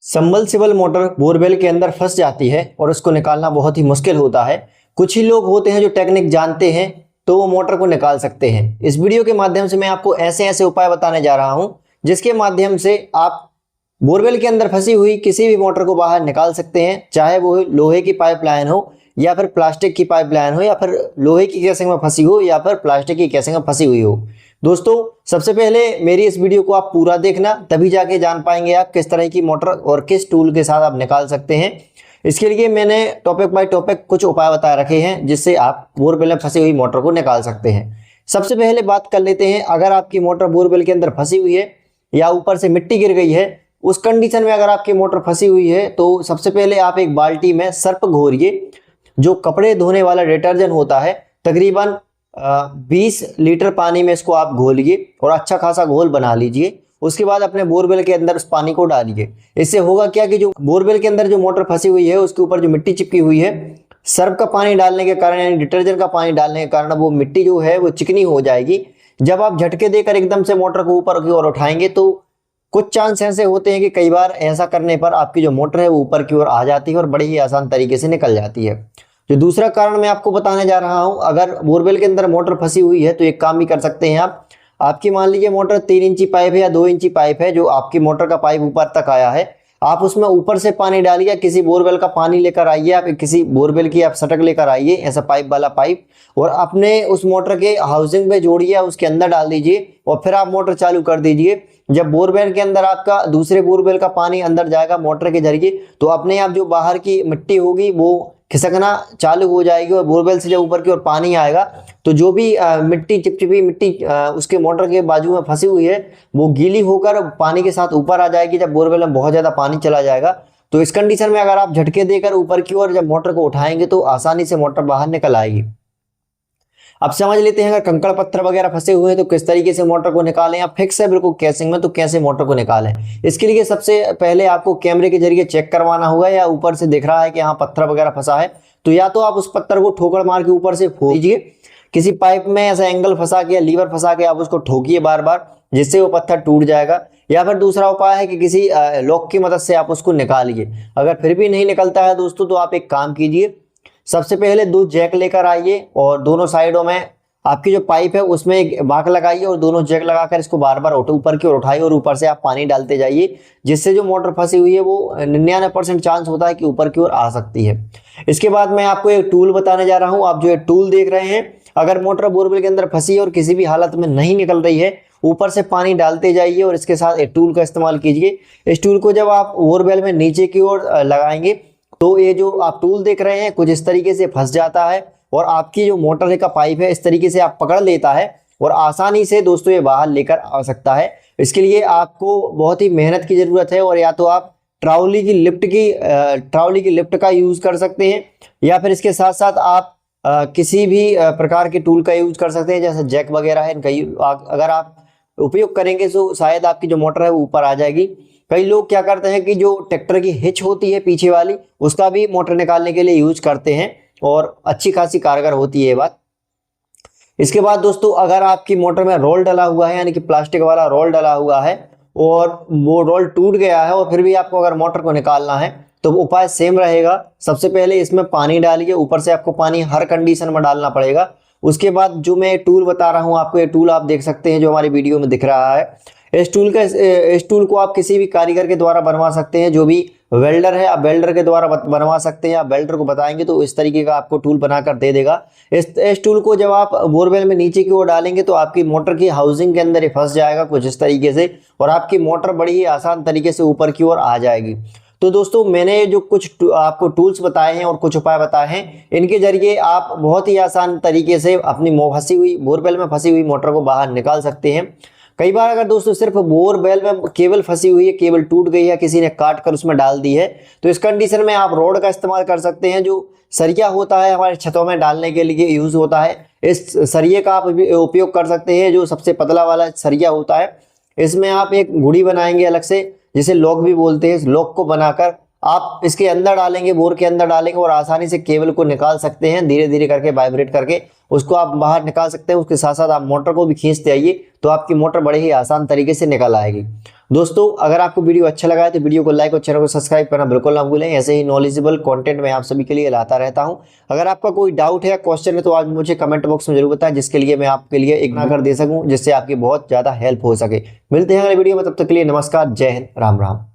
Submersible motor borewell के अंदर फंस जाती है और उसको निकालना बहुत ही मुश्किल होता है। कुछ ही लोग होते हैं जो टेक्निक जानते हैं तो वो मोटर को निकाल सकते हैं। इस वीडियो के माध्यम से मैं आपको ऐसे ऐसे उपाय बताने जा रहा हूं जिसके माध्यम से आप बोरवेल के अंदर फंसी हुई किसी भी मोटर को बाहर निकाल सकते हैं, चाहे वो लोहे की पाइपलाइन हो या फिर प्लास्टिक की पाइपलाइन हो या फिर लोहे की केसिंग में फंसी हो या फिर प्लास्टिक की केसिंग में फंसी हुई हो। दोस्तों, सबसे पहले मेरी इस वीडियो को आप पूरा देखना, तभी जाके जान पाएंगे आप किस तरह की मोटर और किस टूल के साथ आप निकाल सकते हैं। इसके लिए मैंने टॉपिक बाय टॉपिक कुछ उपाय बता रखे हैं जिससे आप बोरवेल में फंसी हुई मोटर को निकाल सकते हैं। सबसे पहले बात कर लेते हैं, अगर आपकी मोटर बोरवेल के अंदर फंसी हुई है या ऊपर से मिट्टी गिर गई है, उस कंडीशन में अगर आपकी मोटर फंसी हुई है तो सबसे पहले आप एक बाल्टी में सर्फ घोरिए। जो कपड़े धोने वाला डिटर्जेंट होता है, तकरीबन 20 लीटर पानी में इसको आप घोलिए और अच्छा खासा घोल बना लीजिए। उसके बाद अपने बोरवेल के अंदर उस पानी को डालिए। इससे होगा क्या कि जो बोरवेल के अंदर जो मोटर फंसी हुई है उसके ऊपर जो मिट्टी चिपकी हुई है, सर्फ का पानी डालने के कारण यानी डिटर्जेंट का पानी डालने के कारण वो मिट्टी जो है वो चिकनी हो जाएगी। जब आप झटके देकर एकदम से मोटर को ऊपर की ओर उठाएंगे तो कुछ चांस ऐसे होते हैं कि कई बार ऐसा करने पर आपकी जो मोटर है वो ऊपर की ओर आ जाती है और बड़ी ही आसान तरीके से निकल जाती है। जो दूसरा कारण मैं आपको बताने जा रहा हूं, अगर बोरवेल के अंदर मोटर फंसी हुई है तो एक काम भी कर सकते हैं आप। आपकी मान लीजिए मोटर 3 इंची पाइप है या 2 इंची पाइप है, जो आपकी मोटर का पाइप ऊपर तक आया है, आप उसमें ऊपर से पानी डालिए। किसी बोरवेल का पानी लेकर आइए, आप किसी बोरवेल की आप सटक लेकर आइए, ऐसा पाइप वाला पाइप, और अपने उस मोटर के हाउसिंग पे जोड़िए, उसके अंदर डाल दीजिए और फिर आप मोटर चालू कर दीजिए। जब बोरवेल के अंदर आपका दूसरे बोरवेल का पानी अंदर जाएगा मोटर के जरिए तो अपने आप जो बाहर की मिट्टी होगी वो खिसकना चालू हो जाएगी और बोरवेल से जब ऊपर की ओर पानी आएगा तो जो भी मिट्टी, चिपचिपी मिट्टी उसके मोटर के बाजू में फंसी हुई है वो गीली होकर पानी के साथ ऊपर आ जाएगी। जब बोरवेल में बहुत ज्यादा पानी चला जाएगा तो इस कंडीशन में अगर आप झटके देकर ऊपर की ओर जब मोटर को उठाएंगे तो आसानी से मोटर बाहर निकल आएगी। अब समझ लेते हैं, अगर कंकड़ पत्थर वगैरह फंसे हुए हैं तो किस तरीके से मोटर को निकालें, या फिक्स है बिल्कुल केसिंग में तो कैसे मोटर को निकालें। इसके लिए सबसे पहले आपको कैमरे के जरिए चेक करवाना होगा, या ऊपर से दिख रहा है कि यहाँ पत्थर वगैरह फंसा है तो या तो आप उस पत्थर को ठोकर मार के ऊपर से फोड़ दीजिए, किसी पाइप में ऐसा एंगल फंसा के या लीवर फंसा के आप उसको ठोकिए बार बार, जिससे वो पत्थर टूट जाएगा। या फिर दूसरा उपाय है कि किसी लॉक की मदद से आप उसको निकालिए। अगर फिर भी नहीं निकलता है दोस्तों तो आप एक काम कीजिए, सबसे पहले 2 जैक लेकर आइए और दोनों साइडों में आपकी जो पाइप है उसमें एक बाक लगाइए और दोनों जैक लगाकर इसको बार बार ऊपर की ओर उठाइए और ऊपर से आप पानी डालते जाइए, जिससे जो मोटर फंसी हुई है वो 99% चांस होता है कि ऊपर की ओर आ सकती है। इसके बाद मैं आपको एक टूल बताने जा रहा हूं। आप जो ये टूल देख रहे हैं, अगर मोटर बोरवेल के अंदर फंसी है और किसी भी हालत में नहीं निकल रही है, ऊपर से पानी डालते जाइए और इसके साथ एक टूल का इस्तेमाल कीजिए। इस टूल को जब आप बोरवेल में नीचे की ओर लगाएंगे तो ये जो आप टूल देख रहे हैं कुछ इस तरीके से फंस जाता है और आपकी जो मोटर का पाइप है इस तरीके से आप पकड़ लेता है और आसानी से दोस्तों ये बाहर लेकर आ सकता है। इसके लिए आपको बहुत ही मेहनत की जरूरत है, और या तो आप ट्राउली की लिफ्ट का यूज कर सकते हैं, या फिर इसके साथ साथ आप किसी भी प्रकार के टूल का यूज कर सकते हैं, जैसे जैक वगैरह है। इनका अगर आप उपयोग करेंगे तो शायद आपकी जो मोटर है वो ऊपर आ जाएगी। कई लोग क्या करते हैं कि जो ट्रैक्टर की हिच होती है पीछे वाली, उसका भी मोटर निकालने के लिए यूज करते हैं और अच्छी खासी कारगर होती है ये बात। इसके बाद दोस्तों, अगर आपकी मोटर में रोल डला हुआ है यानी कि प्लास्टिक वाला रोल डला हुआ है और वो रोल टूट गया है और फिर भी आपको अगर मोटर को निकालना है तो उपाय सेम रहेगा। सबसे पहले इसमें पानी डालिए, ऊपर से आपको पानी हर कंडीशन में डालना पड़ेगा। उसके बाद जो मैं टूल बता रहा हूं आपको, ये टूल आप देख सकते हैं जो हमारी वीडियो में दिख रहा है। इस टूल को आप किसी भी कारीगर के द्वारा बनवा सकते हैं, जो भी वेल्डर है आप वेल्डर के द्वारा बनवा सकते हैं। आप वेल्डर को बताएंगे तो इस तरीके का आपको टूल बनाकर दे देगा। इस टूल को जब आप बोरवेल में नीचे की ओर डालेंगे तो आपकी मोटर की हाउसिंग के अंदर ये फंस जाएगा कुछ इस तरीके से, और आपकी मोटर बड़ी ही आसान तरीके से ऊपर की ओर आ जाएगी। तो दोस्तों, मैंने जो कुछ आपको टूल्स बताए हैं और कुछ उपाय बताए हैं, इनके जरिए आप बहुत ही आसान तरीके से अपनी फंसी हुई बोरवेल में फंसी हुई मोटर को बाहर निकाल सकते हैं। कई बार अगर दोस्तों सिर्फ बोरवेल में केबल फंसी हुई है, केबल टूट गई है, किसी ने काट कर उसमें डाल दी है, तो इस कंडीशन में आप रोड का इस्तेमाल कर सकते हैं। जो सरिया होता है हमारे छतों में डालने के लिए यूज होता है, इस सरिये का आप उपयोग कर सकते हैं। जो सबसे पतला वाला सरिया होता है, इसमें आप एक गुड़ी बनाएंगे अलग से, जिसे लॉक भी बोलते हैं। इस लॉक को बनाकर आप इसके अंदर डालेंगे, बोर के अंदर डालेंगे और आसानी से केबल को निकाल सकते हैं। धीरे धीरे करके वाइब्रेट करके उसको आप बाहर निकाल सकते हैं। उसके साथ साथ आप मोटर को भी खींचते आइए तो आपकी मोटर बड़े ही आसान तरीके से निकल आएगी। दोस्तों, अगर आपको वीडियो अच्छा लगा है तो वीडियो को लाइक और चैनल को सब्सक्राइब करना बिल्कुल ना भूलें। ऐसे ही नॉलेजेबल कंटेंट मैं आप सभी के लिए लाता रहता हूं। अगर आपका कोई डाउट है या क्वेश्चन है तो आज मुझे कमेंट बॉक्स में जरूर बताएं, जिसके लिए मैं आपके लिए एक ना कर दे सकूं, जिससे आपकी बहुत ज्यादा हेल्प हो सके। मिलते हैं अगले वीडियो में, तब तक के लिए नमस्कार, जय हिंद, राम राम।